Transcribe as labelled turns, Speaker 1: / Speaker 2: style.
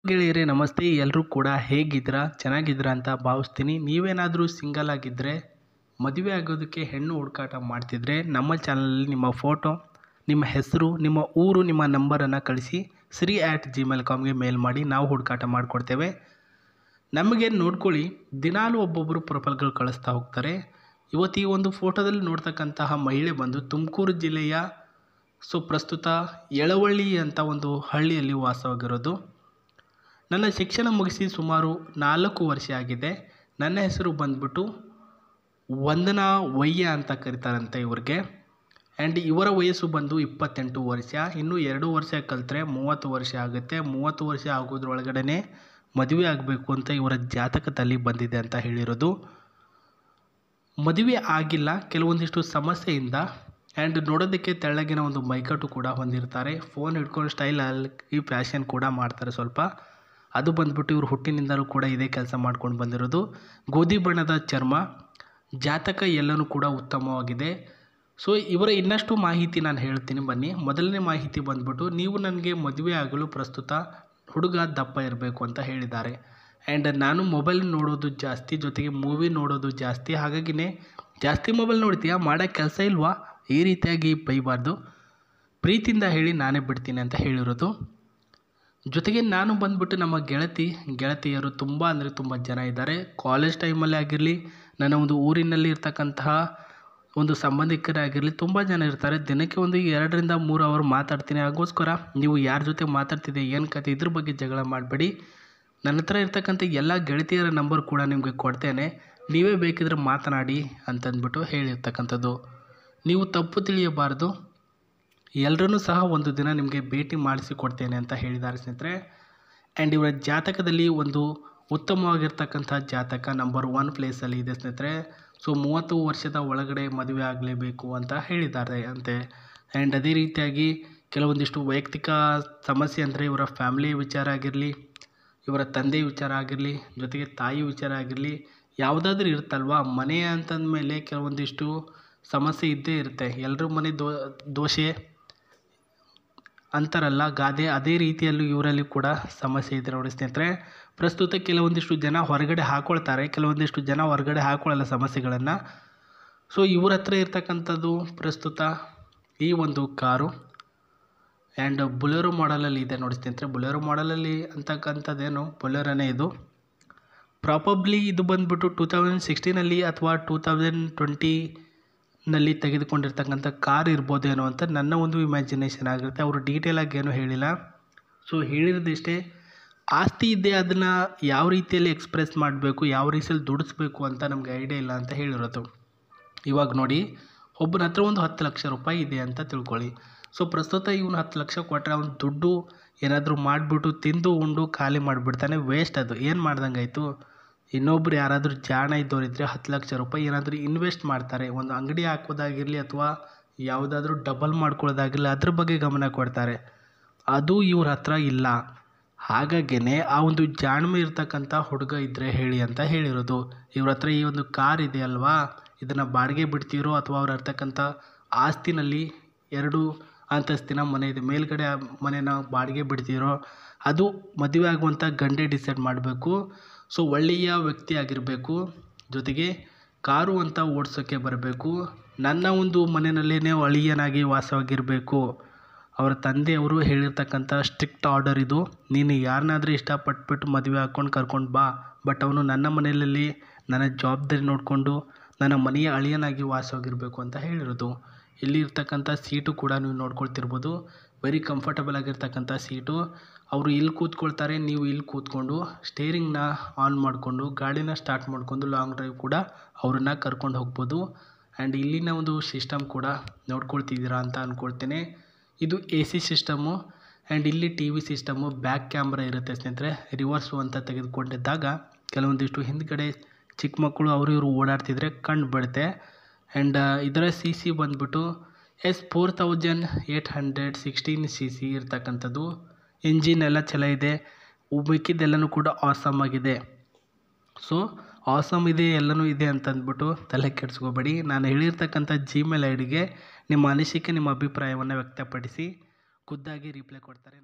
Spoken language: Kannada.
Speaker 1: ಗೆಳೆಯರೇ ನಮಸ್ತೆ. ಎಲ್ಲರೂ ಕೂಡ ಹೇಗಿದ್ದೀರಾ? ಚೆನ್ನಾಗಿದ್ದೀರಾ ಅಂತ ಭಾವಿಸ್ತೀನಿ. ನೀವೇನಾದರೂ ಸಿಂಗಲ್ ಆಗಿದ್ದರೆ, ಮದುವೆ ಆಗೋದಕ್ಕೆ ಹೆಣ್ಣು ಹುಡುಕಾಟ ಮಾಡ್ತಿದ್ರೆ ನಮ್ಮ ಚಾನಲಲ್ಲಿ ನಿಮ್ಮ ಫೋಟೋ, ನಿಮ್ಮ ಹೆಸರು, ನಿಮ್ಮ ಊರು, ನಿಮ್ಮ ನಂಬರನ್ನು ಕಳಿಸಿ sri@gmail.comಗೆ ಮೇಲ್ ಮಾಡಿ ನಾವು ಹುಡುಕಾಟ ಮಾಡಿಕೊಡ್ತೇವೆ. ನಮಗೆ ನೋಡ್ಕೊಳ್ಳಿ, ದಿನಾಲೂ ಒಬ್ಬೊಬ್ಬರು ಪ್ರೊಫೈಲ್ಗಳು ಕಳಿಸ್ತಾ ಹೋಗ್ತಾರೆ. ಇವತ್ತು ಈ ಒಂದು ಫೋಟೋದಲ್ಲಿ ನೋಡ್ತಕ್ಕಂತಹ ಮಹಿಳೆ ಬಂದು ತುಮಕೂರು ಜಿಲ್ಲೆಯ ಪ್ರಸ್ತುತ ಯಳವಳ್ಳಿ ಅಂತ ಒಂದು ಹಳ್ಳಿಯಲ್ಲಿ ವಾಸವಾಗಿರೋದು. ನನ್ನ ಶಿಕ್ಷಣ ಮುಗಿಸಿ ಸುಮಾರು 4 ವರ್ಷ ಆಗಿದೆ. ನನ್ನ ಹೆಸರು ಬಂದ್ಬಿಟ್ಟು ವಂದನಾ ವಯ್ಯ ಅಂತ ಕರೀತಾರಂತೆ ಇವ್ರಿಗೆ. ಆ್ಯಂಡ್ ಇವರ ವಯಸ್ಸು ಬಂದು 28 ವರ್ಷ. ಇನ್ನೂ 2 ವರ್ಷ ಕಲಿತ್ರೆ 30 ವರ್ಷ ಆಗುತ್ತೆ. 30 ವರ್ಷ ಆಗೋದ್ರೊಳಗಡೆ ಮದುವೆ ಆಗಬೇಕು ಅಂತ ಇವರ ಜಾತಕದಲ್ಲಿ ಬಂದಿದೆ ಅಂತ ಹೇಳಿರೋದು. ಮದುವೆ ಆಗಿಲ್ಲ, ಕೆಲವೊಂದಿಷ್ಟು ಸಮಸ್ಯೆಯಿಂದ. ಆ್ಯಂಡ್ ನೋಡೋದಕ್ಕೆ ತೆಳ್ಳಗಿನ ಒಂದು ಮೈಕಟ್ಟು ಕೂಡ ಹೊಂದಿರ್ತಾರೆ. ಫೋನ್ ಹಿಡ್ಕೊಂಡು ಸ್ಟೈಲಲ್ಲಿ ಈ ಫ್ಯಾಷನ್ ಕೂಡ ಮಾಡ್ತಾರೆ ಸ್ವಲ್ಪ. ಅದು ಬಂದ್ಬಿಟ್ಟು ಇವರು ಹುಟ್ಟಿನಿಂದಲೂ ಕೂಡ ಇದೇ ಕೆಲಸ ಮಾಡ್ಕೊಂಡು ಬಂದಿರೋದು. ಗೋಧಿ ಬಣ್ಣದ ಚರ್ಮ, ಜಾತಕ ಎಲ್ಲನೂ ಕೂಡ ಉತ್ತಮವಾಗಿದೆ. ಇವರ ಇನ್ನಷ್ಟು ಮಾಹಿತಿ ನಾನು ಹೇಳ್ತೀನಿ ಬನ್ನಿ. ಮೊದಲನೇ ಮಾಹಿತಿ ಬಂದ್ಬಿಟ್ಟು, ನೀವು ನನಗೆ ಮದುವೆ ಆಗಲು ಪ್ರಸ್ತುತ ಹುಡುಗ ದಪ್ಪ ಇರಬೇಕು ಅಂತ ಹೇಳಿದ್ದಾರೆ. ಆ್ಯಂಡ್ ನಾನು ಮೊಬೈಲ್ ನೋಡೋದು ಜಾಸ್ತಿ, ಜೊತೆಗೆ ಮೂವಿ ನೋಡೋದು ಜಾಸ್ತಿ. ಹಾಗಾಗಿನೇ ಜಾಸ್ತಿ ಮೊಬೈಲ್ ನೋಡ್ತೀಯಾ, ಮಾಡೋ ಕೆಲಸ ಇಲ್ವಾ, ಈ ರೀತಿಯಾಗಿ ಬೈಬಾರ್ದು, ಪ್ರೀತಿಯಿಂದ ಹೇಳಿ ನಾನೇ ಬಿಡ್ತೀನಿ ಅಂತ ಹೇಳಿರೋದು. ಜೊತೆಗೆ ನಾನು ಬಂದ್ಬಿಟ್ಟು ನಮ್ಮ ಗೆಳತಿಯರು ತುಂಬ ಅಂದರೆ ತುಂಬ ಜನ ಇದ್ದಾರೆ. ಕಾಲೇಜ್ ಟೈಮಲ್ಲೇ ಆಗಿರಲಿ, ನನ್ನ ಒಂದು ಊರಿನಲ್ಲಿ ಇರ್ತಕ್ಕಂತಹ ಒಂದು ಸಂಬಂಧಿಕರಾಗಿರಲಿ, ತುಂಬ ಜನ ಇರ್ತಾರೆ. ದಿನಕ್ಕೆ ಒಂದು 2 ರಿಂದ 3 ಅವರ್ ಮಾತಾಡ್ತೀನಿ. ಹಾಗೋಸ್ಕರ ನೀವು ಯಾರ ಜೊತೆ ಮಾತಾಡ್ತಿದ್ದೆ, ಏನು ಕತೆ, ಇದ್ರ ಬಗ್ಗೆ ಜಗಳ ಮಾಡಬೇಡಿ. ನನ್ನ ಹತ್ರ ಇರ್ತಕ್ಕಂಥ ಎಲ್ಲ ಗೆಳತಿಯರ ನಂಬರ್ ಕೂಡ ನಿಮಗೆ ಕೊಡ್ತೇನೆ, ನೀವೇ ಬೇಕಿದ್ರೆ ಮಾತನಾಡಿ ಅಂತಂದ್ಬಿಟ್ಟು ಹೇಳಿರ್ತಕ್ಕಂಥದ್ದು. ನೀವು ತಪ್ಪು ತಿಳಿಯಬಾರ್ದು, ಎಲ್ಲರನ್ನೂ ಸಹ ಒಂದು ದಿನ ನಿಮಗೆ ಭೇಟಿ ಮಾಡಿಸಿಕೊಡ್ತೇನೆ ಅಂತ ಹೇಳಿದ್ದಾರೆ ಸ್ನೇಹಿತರೆ. ಆ್ಯಂಡ್ ಇವರ ಜಾತಕದಲ್ಲಿ ಒಂದು ಉತ್ತಮವಾಗಿರ್ತಕ್ಕಂಥ ಜಾತಕ ನಂಬರ್ 1 ಪ್ಲೇಸಲ್ಲಿ ಇದೆ ಸ್ನೇಹಿತರೆ. 30 ವರ್ಷದ ಒಳಗಡೆ ಮದುವೆ ಆಗಲೇಬೇಕು ಅಂತ ಹೇಳಿದ್ದಾರೆ ಅಂತೆ. ಆ್ಯಂಡ್ ಅದೇ ರೀತಿಯಾಗಿ ಕೆಲವೊಂದಿಷ್ಟು ವೈಯಕ್ತಿಕ ಸಮಸ್ಯೆ ಅಂದರೆ ಇವರ ಫ್ಯಾಮಿಲಿ ವಿಚಾರ ಆಗಿರಲಿ, ಇವರ ತಂದೆ ವಿಚಾರ ಆಗಿರಲಿ, ಜೊತೆಗೆ ತಾಯಿ ವಿಚಾರ ಆಗಿರಲಿ, ಯಾವುದಾದ್ರೂ ಇರುತ್ತಲ್ವ, ಮನೆ ಅಂತಂದಮೇಲೆ ಕೆಲವೊಂದಿಷ್ಟು ಸಮಸ್ಯೆ ಇದ್ದೇ ಇರುತ್ತೆ. ಎಲ್ಲರ ಮನೆ ದೋಷೆ ಅಂತಾರಲ್ಲ ಗಾದೆ, ಅದೇ ರೀತಿಯಲ್ಲೂ ಇವರಲ್ಲಿ ಕೂಡ ಸಮಸ್ಯೆ ಇದೆ ನೋಡಿ ಸ್ನೇಹಿತರೆ. ಪ್ರಸ್ತುತ ಕೆಲವೊಂದಿಷ್ಟು ಜನ ಹೊರಗಡೆ ಹಾಕ್ಕೊಳ್ತಾರೆ, ಕೆಲವೊಂದಿಷ್ಟು ಜನ ಹೊರಗಡೆ ಹಾಕ್ಕೊಳ್ಳಲ್ಲ ಸಮಸ್ಯೆಗಳನ್ನು. ಇವ್ರ ಹತ್ರ ಇರ್ತಕ್ಕಂಥದ್ದು ಪ್ರಸ್ತುತ ಈ ಒಂದು ಕಾರು. ಆ್ಯಂಡ್ ಬುಲೆರೋ ಮಾಡಲಲ್ಲಿ ಇದೆ ನೋಡಿ ಸ್ನೇಹಿತರೆ. ಬುಲೆರೋ ಮಾಡಲಲ್ಲಿ ಅಂತಕ್ಕಂಥದ್ದೇನು ಬುಲೆರೋನೇ ಇದು. ಪ್ರಾಬಬ್ಲಿ ಇದು ಬಂದ್ಬಿಟ್ಟು 2016 ಅಥವಾ 2020 ತೆಗೆದುಕೊಂಡಿರ್ತಕ್ಕಂಥ ಕಾರ್ ಇರ್ಬೋದೇನೋ ಅಂತ ನನ್ನ ಒಂದು ಇಮ್ಯಾಜಿನೇಷನ್ ಆಗಿರುತ್ತೆ. ಅವರು ಡೀಟೇಲಾಗಿ ಏನೂ ಹೇಳಿಲ್ಲ. ಹೇಳಿರೋದಿಷ್ಟೇ, ಆಸ್ತಿ ಇದೆ, ಅದನ್ನು ಯಾವ ರೀತಿಯಲ್ಲಿ ಎಕ್ಸ್ಪ್ರೆಸ್ ಮಾಡಬೇಕು, ಯಾವ ರೀತಿಯಲ್ಲಿ ದುಡಿಸ್ಬೇಕು ಅಂತ ನಮಗೆ ಐಡಿಯಾ ಇಲ್ಲ ಅಂತ ಹೇಳಿರೋದು. ಇವಾಗ ನೋಡಿ, ಒಬ್ಬನ ಹತ್ರ ಒಂದು 10 ಲಕ್ಷ ರೂಪಾಯಿ ಇದೆ ಅಂತ ತಿಳ್ಕೊಳ್ಳಿ. ಪ್ರಸ್ತುತ ಇವನು 10 ಲಕ್ಷ ಕೊಟ್ಟರೆ ಅವನು ದುಡ್ಡು ಏನಾದರೂ ಮಾಡಿಬಿಟ್ಟು ತಿಂದು ಉಂಡು ಖಾಲಿ ಮಾಡಿಬಿಡ್ತಾನೆ, ವೇಸ್ಟ್. ಅದು ಏನು ಮಾಡ್ದಂಗೆ ಆಯಿತು. ಇನ್ನೊಬ್ರು ಯಾರಾದರೂ ಜಾಣ ಇದ್ದವರಿದ್ದರೆ 10 ಲಕ್ಷ ರೂಪಾಯಿ ಏನಾದರೂ ಇನ್ವೆಸ್ಟ್ ಮಾಡ್ತಾರೆ. ಒಂದು ಅಂಗಡಿ ಹಾಕೋದಾಗಿರಲಿ ಅಥವಾ ಯಾವುದಾದ್ರೂ ಡಬಲ್ ಮಾಡ್ಕೊಳ್ಳೋದಾಗಿರಲಿ, ಅದ್ರ ಬಗ್ಗೆ ಗಮನ ಕೊಡ್ತಾರೆ. ಅದು ಇವ್ರ ಹತ್ರ ಇಲ್ಲ. ಹಾಗಾಗಿನೇ ಆ ಒಂದು ಜಾಣ್ಮೆ ಇರ್ತಕ್ಕಂಥ ಹುಡುಗ ಇದ್ದರೆ ಹೇಳಿ ಅಂತ ಹೇಳಿರೋದು. ಇವ್ರ ಹತ್ರ ಈ ಒಂದು ಕಾರ್ ಇದೆ ಅಲ್ವಾ, ಇದನ್ನು ಬಾಡಿಗೆ ಬಿಡ್ತೀರೋ ಅಥವಾ ಅವ್ರು ಇರ್ತಕ್ಕಂಥ ಆಸ್ತಿನಲ್ಲಿ 2 ಅಂತಸ್ತಿನ ಮನೆ ಇದೆ, ಮೇಲ್ಗಡೆ ಮನೆನ ಬಾಡಿಗೆ ಬಿಡ್ತೀರೋ, ಅದು ಮದುವೆ ಆಗುವಂಥ ಗಂಡೇ ಡಿಸೈಡ್ ಮಾಡಬೇಕು. ಒಳ್ಳೆಯ ವ್ಯಕ್ತಿ ಆಗಿರಬೇಕು, ಜೊತೆಗೆ ಕಾರು ಅಂತ ಓಡಿಸೋಕ್ಕೆ ಬರಬೇಕು, ನನ್ನ ಒಂದು ಮನೆಯಲ್ಲೇ ಅಳಿಯನಾಗಿ ವಾಸವಾಗಿರಬೇಕು. ಅವರ ತಂದೆಯವರು ಹೇಳಿರ್ತಕ್ಕಂಥ ಸ್ಟ್ರಿಕ್ಟ್ ಆರ್ಡರ್ ಇದು. ನೀನು ಯಾರನ್ನಾದರೂ ಇಷ್ಟಪಟ್ಬಿಟ್ಟು ಮದುವೆ ಹಾಕ್ಕೊಂಡು ಕರ್ಕೊಂಡು ಬಾ, ಬಟ್ ಅವನು ನನ್ನ ಮನೆಯಲ್ಲಿ ನನ್ನ ಜವಾಬ್ದಾರಿ ನೋಡಿಕೊಂಡು ನನ್ನ ಮನೆಯ ಅಳಿಯನಾಗಿ ವಾಸವಾಗಿರಬೇಕು ಅಂತ ಹೇಳಿರೋದು. ಇಲ್ಲಿ ಇರ್ತಕ್ಕಂಥ ಸೀಟು ಕೂಡ ನೀವು ನೋಡ್ಕೊಳ್ತಿರ್ಬೋದು, ವೆರಿ ಕಂಫರ್ಟಬಲ್ ಆಗಿರ್ತಕ್ಕಂಥ ಸೀಟು. ಅವರು ಇಲ್ಲಿ ಕೂತ್ಕೊಳ್ತಾರೆ, ನೀವು ಇಲ್ಲಿ ಕೂತ್ಕೊಂಡು ಸ್ಟೇರಿಂಗ್ನ ಆನ್ ಮಾಡಿಕೊಂಡು ಗಾಡಿನ ಸ್ಟಾರ್ಟ್ ಮಾಡಿಕೊಂಡು ಲಾಂಗ್ ಡ್ರೈವ್ ಕೂಡ ಅವ್ರನ್ನ ಕರ್ಕೊಂಡು ಹೋಗ್ಬೋದು. ಆ್ಯಂಡ್ ಇಲ್ಲಿನ ಒಂದು ಸಿಸ್ಟಮ್ ಕೂಡ ನೋಡ್ಕೊಳ್ತಿದ್ದೀರಾ ಅಂತ ಅಂದ್ಕೊಳ್ತೇನೆ. ಇದು AC ಸಿಸ್ಟಮು. ಆ್ಯಂಡ್ ಇಲ್ಲಿ TV ಸಿಸ್ಟಮು, ಬ್ಯಾಕ್ ಕ್ಯಾಮ್ರಾ ಇರುತ್ತೆ ಸ್ನೇಹಿತರೆ. ರಿವರ್ಸು ಅಂತ ತೆಗೆದುಕೊಂಡಿದ್ದಾಗ ಕೆಲವೊಂದಿಷ್ಟು ಹಿಂದ್ಗಡೆ ಚಿಕ್ಕ ಮಕ್ಕಳು ಅವರು ಇವರು ಓಡಾಡ್ತಿದ್ರೆ ಕಂಡು ಬಿಡುತ್ತೆ. ಆ್ಯಂಡ್ ಇದರ CC ಬಂದ್ಬಿಟ್ಟು S4816 CC ಇರ್ತಕ್ಕಂಥದ್ದು. ಇಂಜಿನ್ ಎಲ್ಲ ಚಲೋ ಇದೆ, ಮಿಕ್ಕಿದ್ದೆಲ್ಲನೂ ಕೂಡ ಆಸಮ್ ಆಗಿದೆ. ಆಸಮ್ ಇದೆ, ಎಲ್ಲನೂ ಇದೆ ಅಂತಂದ್ಬಿಟ್ಟು ತಲೆ ಕೆಡಿಸ್ಕೋಬೇಡಿ. ನಾನು ಹೇಳಿರ್ತಕ್ಕಂಥ Gmail ID ಗೆ ನಿಮ್ಮ ಅನಿಸಿಕೆ, ನಿಮ್ಮ ಅಭಿಪ್ರಾಯವನ್ನು ವ್ಯಕ್ತಪಡಿಸಿ, ಖುದ್ದಾಗಿ ರಿಪ್ಲೈ ಕೊಡ್ತಾರೆ.